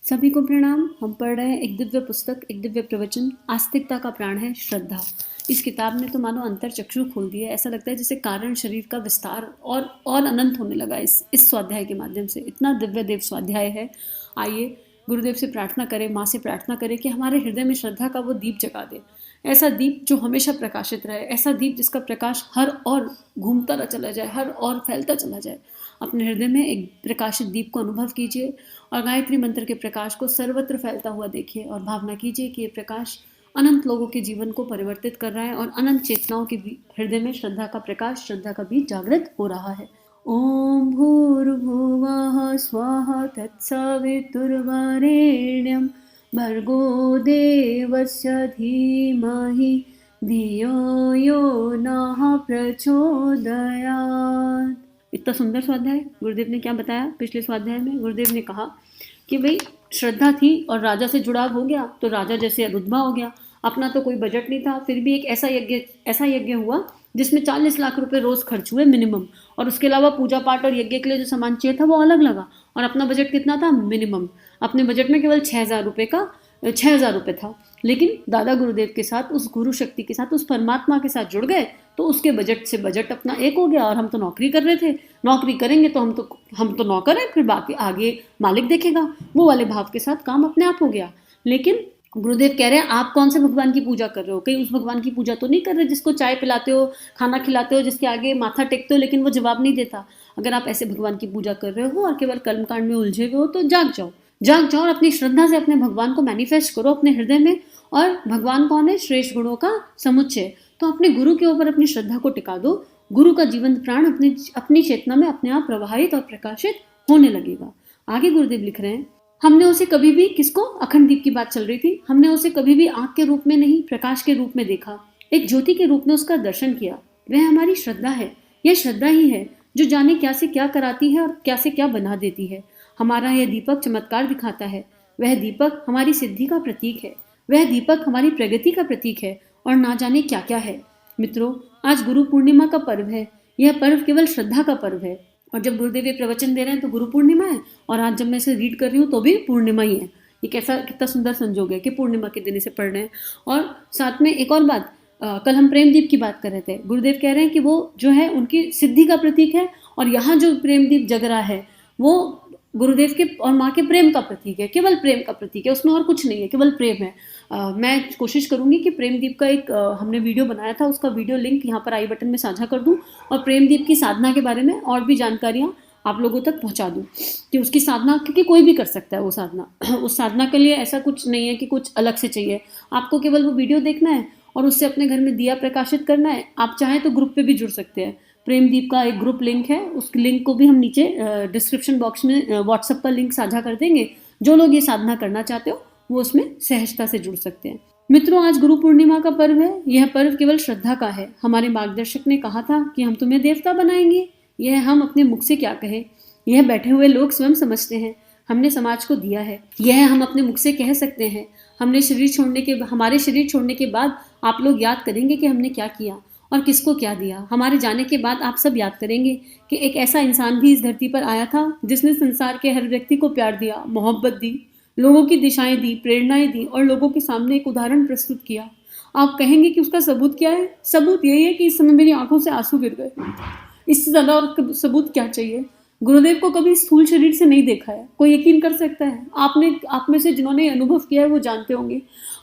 सभी को प्रणाम। हम पढ़ रहे हैं एक दिव्य पुस्तक, एक दिव्य प्रवचन। आस्तिकता का प्राण है श्रद्धा। इस किताब ने तो मानो अंतर चक्षु खोल दिया है। ऐसा लगता है जैसे कारण शरीर का विस्तार और अनंत होने लगा इस स्वाध्याय के माध्यम से। इतना दिव्य देव स्वाध्याय है। आइए गुरुदेव से प्रार्थना करें, माँ से प्रार्थना करें कि हमारे हृदय में श्रद्धा का वो दीप जगा दे। ऐसा दीप जो हमेशा प्रकाशित रहे, ऐसा दीप जिसका प्रकाश हर और घूमता चला जाए, हर और फैलता चला जाए। अपने हृदय में एक प्रकाशित दीप को अनुभव कीजिए और गायत्री मंत्र के प्रकाश को सर्वत्र फैलता हुआ देखिए और भावना कीजिए कि ये प्रकाश अनंत लोगों के जीवन को परिवर्तित कर रहा है और अनंत चेतनाओं के हृदय में श्रद्धा का प्रकाश, श्रद्धा का बीज जागृत हो रहा है। ओम भूर्भुवः स्वः तत्सवितुर्वरेण्यं भर्गो देवस्य धीमहि धियो यो नः प्रचोदयात्। इतना सुंदर स्वाध्याय। गुरुदेव ने क्या बताया पिछले स्वाध्याय में? गुरुदेव ने कहा कि भाई श्रद्धा थी और राजा से जुड़ाव हो गया तो राजा जैसे रुतबा हो गया। अपना तो कोई बजट नहीं था, फिर भी एक ऐसा यज्ञ हुआ जिसमें 40 लाख रुपए रोज खर्च हुए मिनिमम, और उसके अलावा पूजा पाठ और यज्ञ के लिए जो सामान चाहिए था वो अलग लगा। और अपना बजट कितना था? मिनिमम। अपने बजट में केवल 6,000 रुपये था। लेकिन दादा गुरुदेव के साथ, उस गुरु शक्ति के साथ, उस परमात्मा के साथ जुड़ गए तो उसके बजट से बजट अपना एक हो गया। और हम तो नौकरी कर रहे थे, नौकरी करेंगे तो हम तो नौकर हैं, फिर बाकी आगे मालिक देखेगा। वो वाले भाव के साथ काम अपने आप हो गया। लेकिन गुरुदेव कह रहे हैं आप कौन से भगवान की पूजा कर रहे हो? कहीं उस भगवान की पूजा तो नहीं कर रहे जिसको चाय पिलाते हो, खाना खिलाते हो, जिसके आगे माथा टेकते हो लेकिन वो जवाब नहीं देता। अगर आप ऐसे भगवान की पूजा कर रहे हो और केवल कर्मकांड में उलझे हुए हो तो जाग जाओ और अपनी श्रद्धा से अपने भगवान को मैनिफेस्ट करो अपने हृदय में। और भगवान कौन है? श्रेष्ठ गुणों का समुच्चय। तो अपने गुरु के ऊपर अपनी श्रद्धा को टिका दो। गुरु का जीवंत प्राण अपनी चेतना में अपने आप प्रवाहित और प्रकाशित होने लगेगा। आगे गुरुदेव लिख रहे हैं, हमने उसे कभी भी, किसको? अखंड दीप की बात चल रही थी। हमने उसे कभी भी आंख के रूप में नहीं, प्रकाश के रूप में देखा, एक ज्योति के रूप में उसका दर्शन किया। वह हमारी श्रद्धा है। यह श्रद्धा ही है जो जाने क्या से क्या कराती है और क्या से क्या बना देती है। हमारा यह दीपक चमत्कार दिखाता है। वह दीपक हमारी सिद्धि का प्रतीक है। वह दीपक हमारी प्रगति का प्रतीक है और ना जाने क्या क्या है। मित्रों, आज गुरु पूर्णिमा का पर्व है। यह पर्व केवल श्रद्धा का पर्व है। और जब गुरुदेव ये प्रवचन दे रहे हैं तो गुरु पूर्णिमा है, और आज जब मैं इसे रीड कर रही हूँ तो भी पूर्णिमा ही है। ये कितना सुंदर संजोग है कि पूर्णिमा के दिन इसे पढ़ रहे हैं। और साथ में एक और बात, कल हम प्रेमदीप की बात कर रहे थे। गुरुदेव कह रहे हैं कि वो जो है उनकी सिद्धि का प्रतीक है, और यहाँ जो प्रेमदीप जग रहा है वो गुरुदेव के और माँ के प्रेम का प्रतीक है। केवल प्रेम का प्रतीक है, उसमें और कुछ नहीं है, केवल प्रेम है। मैं कोशिश करूंगी कि प्रेमदीप का एक हमने वीडियो बनाया था, उसका वीडियो लिंक यहाँ पर आई बटन में साझा कर दूं, और प्रेमदीप की साधना के बारे में और भी जानकारियाँ आप लोगों तक पहुँचा दूँ कि उसकी साधना, क्योंकि कोई भी कर सकता है वो साधना। उस साधना के लिए ऐसा कुछ नहीं है कि कुछ अलग से चाहिए। आपको केवल वो वीडियो देखना है और उससे अपने घर में दिया प्रकाशित करना है। आप चाहें तो ग्रुप पे भी जुड़ सकते हैं। प्रेमदीप का एक ग्रुप लिंक है, उस लिंक को भी हम नीचे डिस्क्रिप्शन बॉक्स में व्हाट्सएप का लिंक साझा कर देंगे। जो लोग ये साधना करना चाहते हो वो उसमें सहजता से जुड़ सकते हैं। मित्रों, आज गुरु पूर्णिमा का पर्व है। यह पर्व केवल श्रद्धा का है। हमारे मार्गदर्शक ने कहा था कि हम तुम्हें देवता बनाएंगे। यह हम अपने मुख से क्या कहें, यह बैठे हुए लोग स्वयं समझते हैं। हमने समाज को दिया है, यह हम अपने मुख से कह सकते हैं। हमारे शरीर छोड़ने के बाद आप लोग याद करेंगे कि हमने क्या किया और किसको क्या दिया। हमारे जाने के बाद आप सब याद करेंगे कि एक ऐसा इंसान भी इस धरती पर आया था जिसने संसार के हर व्यक्ति को प्यार दिया, मोहब्बत दी, लोगों की दिशाएं दी, प्रेरणाएं दी और लोगों के सामने एक उदाहरण प्रस्तुत किया। आप कहेंगे कि उसका सबूत क्या है? सबूत यही है कि इस समय मेरी आंखों से आंसू गिर गए। इससे ज्यादा और सबूत क्या चाहिए? गुरुदेव को कभी स्थूल शरीर से नहीं देखा है, कोई यकीन कर सकता है? आप में से जिन्होंने अनुभव किया है वो जानते होंगे।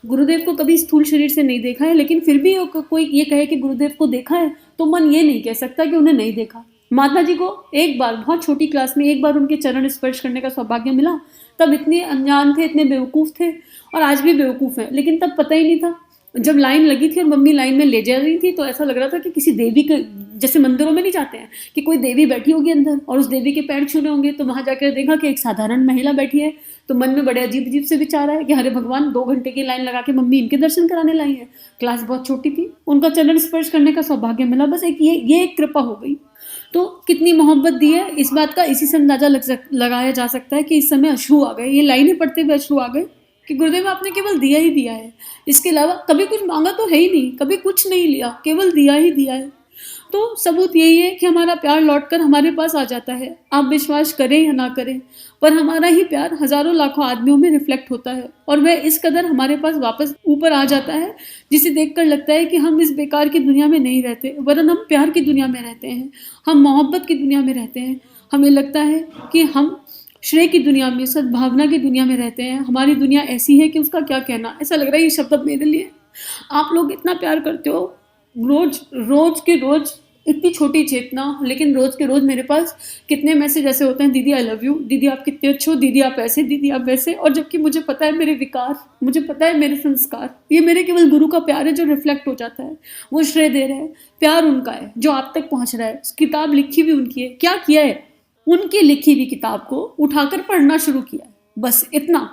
गुरुदेव को कभी स्थूल शरीर से नहीं देखा है, लेकिन फिर भी कोई ये कहे कि गुरुदेव को देखा है तो मन ये नहीं कह सकता कि उन्हें नहीं देखा। माता जी को एक बार, बहुत छोटी क्लास में, एक बार उनके चरण स्पर्श करने का सौभाग्य मिला। तब इतने अनजान थे, इतने बेवकूफ़ थे, और आज भी बेवकूफ़ हैं, लेकिन तब पता ही नहीं था। जब लाइन लगी थी और मम्मी लाइन में ले जा रही थी तो ऐसा लग रहा था कि किसी देवी के, जैसे मंदिरों में नहीं जाते हैं कि कोई देवी बैठी होगी अंदर और उस देवी के पैर छूने होंगे, तो वहां जाकर देखा कि एक साधारण महिला बैठी है। तो मन में बड़े अजीब अजीब से विचार आए कि अरे भगवान, 2 घंटे की लाइन लगा के मम्मी इनके दर्शन कराने लाई है। क्लास बहुत छोटी थी, उनका चरण स्पर्श करने का सौभाग्य मिला। बस ये एक कृपा हो गई। तो कितनी मोहब्बत दी है, इस बात का इसी से अंदाजा लगाया जा सकता है कि इस समय अश्रु आ गए। ये लाइनें पढ़ते हुए अश्रु आ गए कि गुरुदेव आपने केवल दिया ही दिया है, इसके अलावा कभी कुछ मांगा तो है ही नहीं, कभी कुछ नहीं लिया, केवल दिया ही दिया है। तो सबूत यही है कि हमारा प्यार लौटकर हमारे पास आ जाता है। आप विश्वास करें या ना करें, पर हमारा ही प्यार हजारों लाखों आदमियों में रिफ्लेक्ट होता है और वह इस कदर हमारे पास वापस ऊपर आ जाता है, जिसे देखकर लगता है कि हम इस बेकार की दुनिया में नहीं रहते, वरन हम प्यार की दुनिया में रहते हैं, हम मोहब्बत की दुनिया में रहते हैं। हमें लगता है कि हम श्रेय की दुनिया में, सद्भावना की दुनिया में रहते हैं। हमारी दुनिया ऐसी है कि उसका क्या कहना। ऐसा लग रहा है ये शब्द अब मेरे लिए। आप लोग इतना प्यार करते हो, रोज रोज के रोज, इतनी छोटी चेतना, लेकिन रोज के रोज मेरे पास कितने मैसेज ऐसे होते हैं, दीदी आई लव यू, दीदी आप कितने अच्छे हो, दीदी आप ऐसे, दीदी आप वैसे। और जबकि मुझे पता है मेरे विकार, मुझे पता है मेरे संस्कार, ये मेरे केवल गुरु का प्यार है जो रिफ्लेक्ट हो जाता है। वो श्रेय दे रहे हैं, प्यार उनका है जो आप तक पहुंच रहा है। किताब लिखी भी उनकी है, क्या किया है, उनकी लिखी हुई किताब को उठाकर पढ़ना शुरू किया है, बस इतना।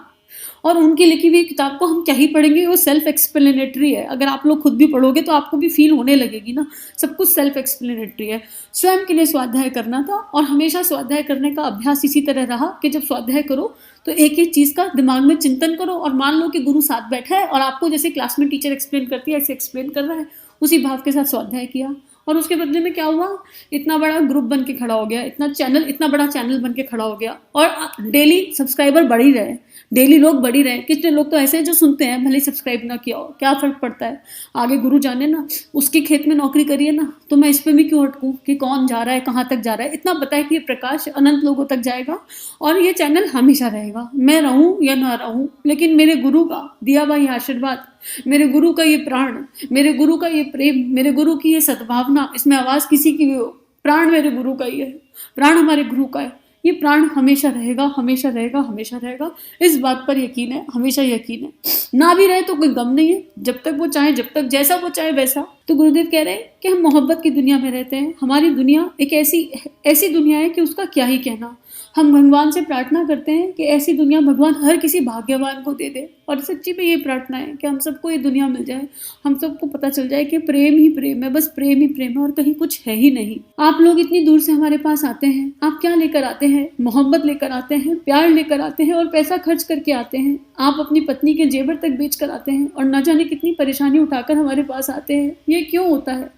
और उनकी लिखी हुई किताब को हम क्या ही पढ़ेंगे, वो सेल्फ एक्सप्लेनेटरी है। अगर आप लोग खुद भी पढ़ोगे तो आपको भी फील होने लगेगी ना, सब कुछ सेल्फ एक्सप्लेनेटरी है। स्वयं के लिए स्वाध्याय करना था और हमेशा स्वाध्याय करने का अभ्यास इसी तरह रहा कि जब स्वाध्याय करो तो एक एक चीज़ का दिमाग में चिंतन करो और मान लो कि गुरु साथ बैठा है और आपको जैसे क्लास में टीचर एक्सप्लेन करती है ऐसे एक्सप्लेन कर रहा है, उसी भाव के साथ स्वाध्याय किया। और उसके बदले में क्या हुआ, इतना बड़ा ग्रुप बन के खड़ा हो गया, इतना बड़ा चैनल बन के खड़ा हो गया और डेली सब्सक्राइबर बढ़ ही रहे, डेली लोग बढ़ ही रहे। कितने लोग तो ऐसे हैं जो सुनते हैं, भले सब्सक्राइब ना किया हो, क्या फ़र्क पड़ता है, आगे गुरु जाने ना, उसके खेत में नौकरी करिए ना, तो मैं इस पर भी क्यों अटकूँ कि कौन जा रहा है, कहाँ तक जा रहा है। इतना पता है कि ये प्रकाश अनंत लोगों तक जाएगा और ये चैनल हमेशा रहेगा, मैं रहूँ या ना रहूँ, लेकिन मेरे गुरु का दिया हुआ ये आशीर्वाद, मेरे गुरु का ये प्राण, मेरे गुरु का ये प्रेम, मेरे गुरु की ये सद्भावना, इसमें आवाज़ किसी की भी हो, प्राण मेरे गुरु का ही है, प्राण हमारे गुरु का है। ये प्राण हमेशा रहेगा, हमेशा रहेगा, हमेशा रहेगा, इस बात पर यकीन है, हमेशा यकीन है। ना भी रहे तो कोई गम नहीं है, जब तक वो चाहे, जब तक जैसा वो चाहे वैसा। तो गुरुदेव कह रहे हैं कि हम मोहब्बत की दुनिया में रहते हैं। हमारी दुनिया एक ऐसी दुनिया है कि उसका क्या ही कहना। हम भगवान से प्रार्थना करते हैं कि ऐसी दुनिया भगवान हर किसी भाग्यवान को दे दे। और सच्ची में ये प्रार्थना है कि हम सबको ये दुनिया मिल जाए, हम सबको पता चल जाए कि प्रेम ही प्रेम है, बस प्रेम ही प्रेम है और कहीं कुछ है ही नहीं। आप लोग इतनी दूर से हमारे पास आते हैं, आप क्या लेकर आते हैं, मोहब्बत लेकर आते हैं, प्यार लेकर आते हैं और पैसा खर्च करके आते हैं। आप अपनी पत्नी के जेवर तक बेच कर आते हैं और न जाने कितनी परेशानी उठाकर हमारे पास आते हैं। ये क्यों होता है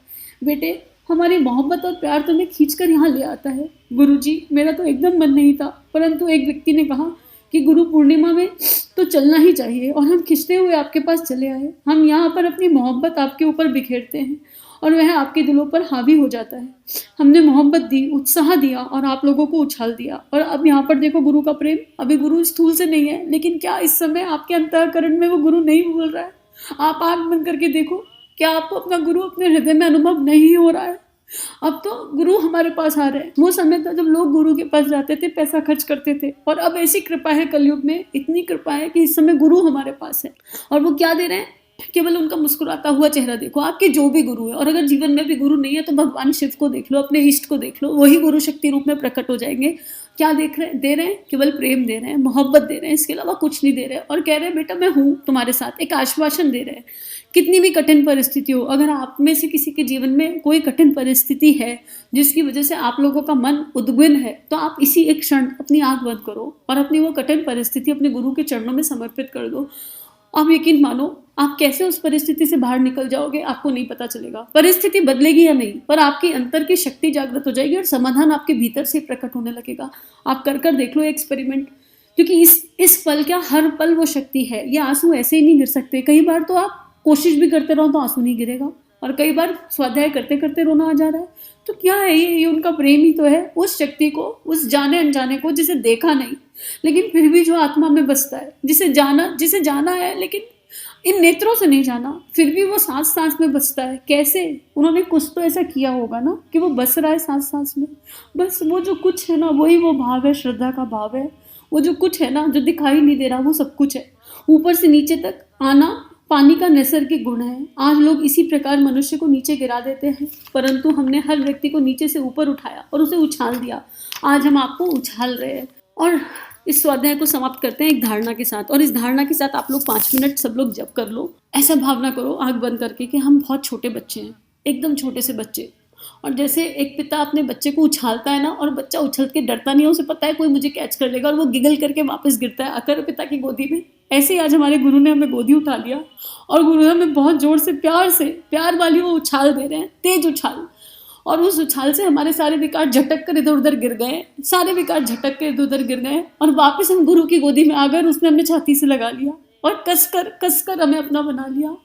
बेटे? हमारी मोहब्बत और प्यार तुम्हें खींचकर यहाँ ले आता है। गुरुजी, मेरा तो एकदम मन नहीं था, परंतु एक व्यक्ति ने कहा कि गुरु पूर्णिमा में तो चलना ही चाहिए और हम खिंचते हुए आपके पास चले आए। हम यहाँ पर अपनी मोहब्बत आपके ऊपर बिखेरते हैं और वह आपके दिलों पर हावी हो जाता है। हमने मोहब्बत दी, उत्साह दिया और आप लोगों को उछाल दिया। और अब यहाँ पर देखो गुरु का प्रेम। अभी गुरु स्थूल से नहीं है, लेकिन क्या इस समय आपके अंतःकरण में वो गुरु नहीं बोल रहा है? आप आँख बंद करके देखो, क्या आपको अपना गुरु अपने हृदय में अनुभव नहीं हो रहा है? अब तो गुरु हमारे पास आ रहे हैं। वो समय था जब लोग गुरु के पास जाते थे, पैसा खर्च करते थे, और अब ऐसी कृपा है कलयुग में, इतनी कृपा है कि इस समय गुरु हमारे पास है। और वो क्या दे रहे हैं? केवल उनका मुस्कुराता हुआ चेहरा देखो, आपके जो भी गुरु है। और अगर जीवन में भी गुरु नहीं है तो भगवान शिव को देख लो, अपने इष्ट को देख लो, वही गुरु शक्ति रूप में प्रकट हो जाएंगे। क्या दे रहे हैं? केवल प्रेम दे रहे हैं, मोहब्बत दे रहे हैं, इसके अलावा कुछ नहीं दे रहे। और कह रहे हैं बेटा मैं हूँ तुम्हारे साथ, एक आश्वासन दे रहे हैं। कितनी भी कठिन परिस्थिति हो, अगर आप में से किसी के जीवन में कोई कठिन परिस्थिति है जिसकी वजह से आप लोगों का मन उद्विग्न है, तो आप इसी एक क्षण अपनी आंख बंद करो और अपनी वो कठिन परिस्थिति अपने गुरु के चरणों में समर्पित कर दो। आप यकीन मानो, आप कैसे उस परिस्थिति से बाहर निकल जाओगे आपको नहीं पता चलेगा। परिस्थिति बदलेगी या नहीं, पर आपके अंतर की शक्ति जागृत हो जाएगी और समाधान आपके भीतर से प्रकट होने लगेगा। आप कर देख लो एक्सपेरिमेंट, क्योंकि इस पल क्या, हर पल वो शक्ति है। ये आंसू ऐसे ही नहीं गिर सकते। कई बार तो आप कोशिश भी करते रहो तो आंसू नहीं गिरेगा, और कई बार स्वाध्याय करते करते रोना आ जा रहा है। तो क्या है ये उनका प्रेम ही तो है, उस शक्ति को, उस जाने अनजाने को जिसे देखा नहीं लेकिन फिर भी जो आत्मा में बसता है, जिसे जाना है लेकिन इन नेत्रों से नहीं जाना, फिर भी वो सांस सांस में बसता है। कैसे? उन्होंने कुछ तो ऐसा किया होगा ना कि वो बस रहा है सांस सांस में। बस वो जो कुछ है ना, वही वो भाव है, श्रद्धा का भाव है। वो जो कुछ है ना, जो दिखाई नहीं दे रहा, वो सब कुछ है। ऊपर से नीचे तक आना पानी का नैसर्गिक गुण है। आज लोग इसी प्रकार मनुष्य को नीचे गिरा देते हैं, परंतु हमने हर व्यक्ति को नीचे से ऊपर उठाया और उसे उछाल दिया। आज हम आपको उछाल रहे हैं। और इस स्वाध्याय को समाप्त करते हैं एक धारणा के साथ, और इस धारणा के साथ आप लोग 5 मिनट सब लोग जप कर लो। ऐसा भावना करो आंख बंद करके कि हम बहुत छोटे बच्चे हैं, एकदम छोटे से बच्चे। और जैसे एक पिता अपने बच्चे को उछालता है ना, और बच्चा उछल के डरता नहीं है, उसे पता है कोई मुझे कैच कर लेगा, और वो गिगल करके वापस गिरता है आकर पिता की गोदी में। ऐसे ही आज हमारे गुरु ने हमें गोदी उठा लिया और गुरु हमें बहुत जोर से प्यार वाली वो उछाल दे रहे हैं, तेज उछाल। और उस उछाल से हमारे सारे विकार झटक कर इधर उधर गिर गए, सारे विकार झटक कर इधर उधर गिर गए और वापस हम गुरु की गोदी में आ गए। उसने हमें छाती से लगा लिया और कसकर हमें अपना बना लिया।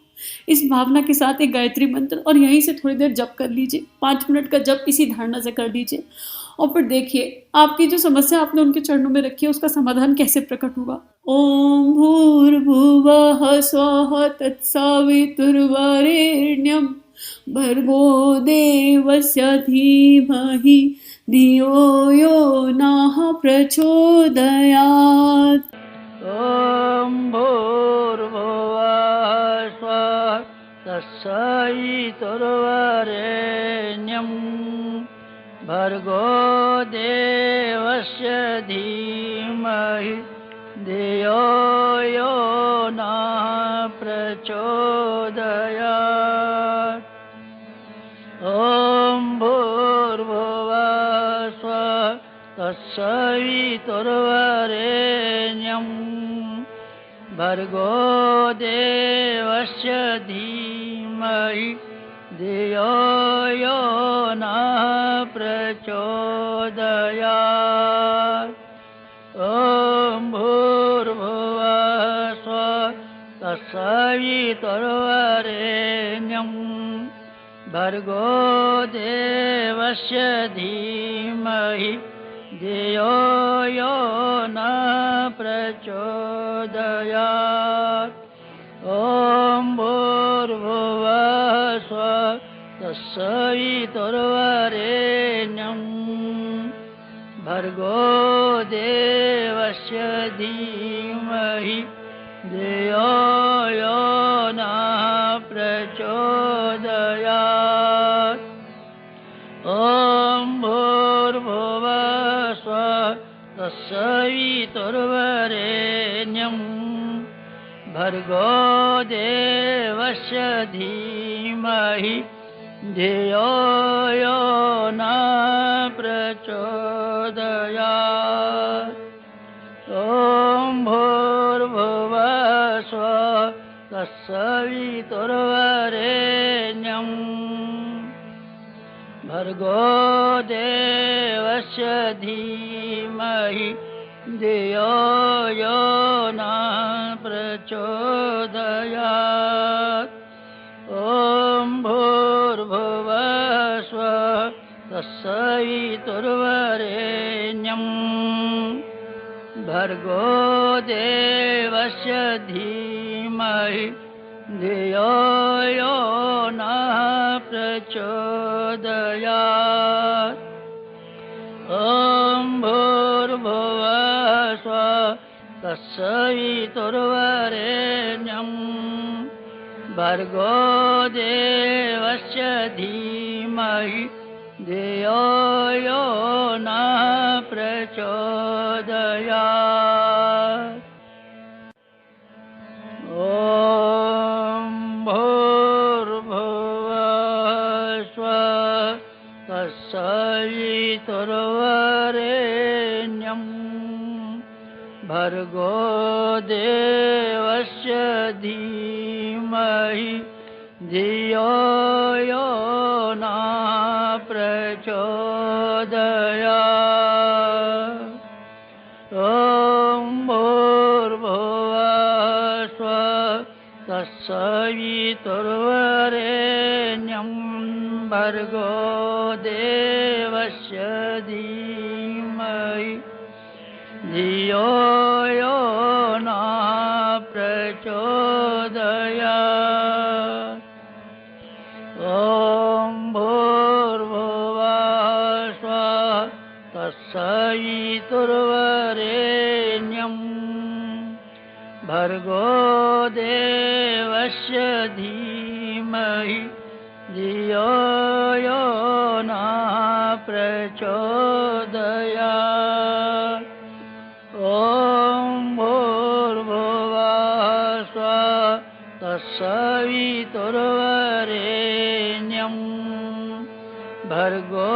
इस भावना के साथ एक गायत्री मंत्र और यहीं से थोड़ी देर जप कर लीजिए, 5 मिनट का जप इसी धारणा से कर लीजिए और फिर देखिए आपकी जो समस्या आपने उनके चरणों में रखी है उसका समाधान कैसे प्रकट होगा। ओम भूर्भुवः स्वः तत्सवितुर्वरेण्यं भर्गो देवस्य धीमहि धियो यो नः प्रचोदयात्। ॐ भूर्भुवः स्वः तत्सवितुर्वरेण्यं भर्गो देवस्य धीमहि धियो यो नः प्रचोदयात्। ॐ भूर्भुवः स्वः तत्सवितुर्वरेण्यं भर्गो देवस्य धीमहि धियो यो नः प्रचोदयात्। ॐ भूर्भुवः स्वः तत्सवितुर्वरेण्यं भर्गो देवस्य धीमहि धियो यो नः प्रचोदयात्। ॐ भूर्भुवः स्वः तत्सवितुर्वरेण्यं भर्गो देवस्य धीमहि धियो यो नः प्रचोदयात्। ॐ भूर्भुवः स्वः तत्सवितुर्वरेण्यं भर्गो देवस्य धीमहि धियो यो नः प्रचोदयात्। ॐ भूर्भुवः स्वः तत्सवितुर्वरेण्यं भर्गो देवस्य धीमहि धियो यो नः प्रचोदयात्। ॐ भूर्भुवः स्वः तत्सवितुर्वरेण्यं भर्गो देवस्य धीमहि धियो यो नः प्रचोदयात्। ॐ भूर्भुवः स्वः तत्सवितुर्वरेण्यं भर्गो देवस्य धीमहि धियो यो नः प्रचोदयात्। ॐ भूर्भुवः स्वः तत्सवितुर्वरेण्यं भर्गो देवस्य धीमहि धियो यो नः प्रचोदयात्। ॐ भूर्भुवः स्वः तत्सवितुर्वरेण्यं भर्गो देवस्य धीमहि धियो यो नः प्रचोदयात्। ॐ भूर्भुवः स्वः तत्सवितुर्वरेण्यं भर्गो देवस्य धीमहि धियो यो नः प्रचोदयात्। ॐ भूर्भुवः स्वः तत्सवितुर्वरेण्यं भर्गो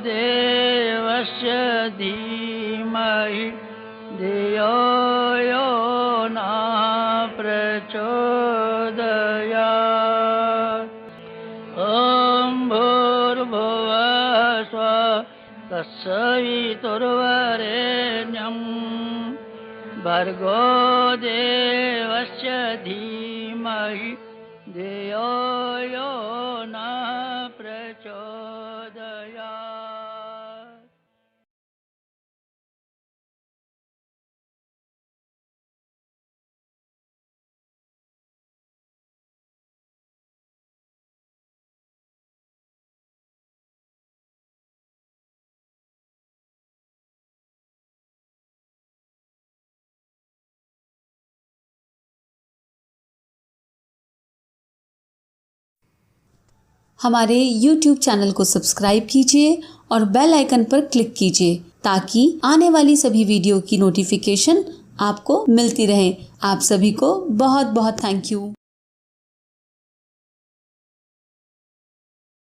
देवस्य धीमहि धियो यो नः प्रचोदयात्। ॐ भूर्भुवः तत्सवितुर्वरेण्यं भर्गो देवस्य धीमहि धियो यो न प्रचोदयात्। हमारे YouTube चैनल को सब्सक्राइब कीजिए और बेल आइकन पर क्लिक कीजिए ताकि आने वाली सभी वीडियो की नोटिफिकेशन आपको मिलती रहे। आप सभी को बहुत बहुत थैंक यू।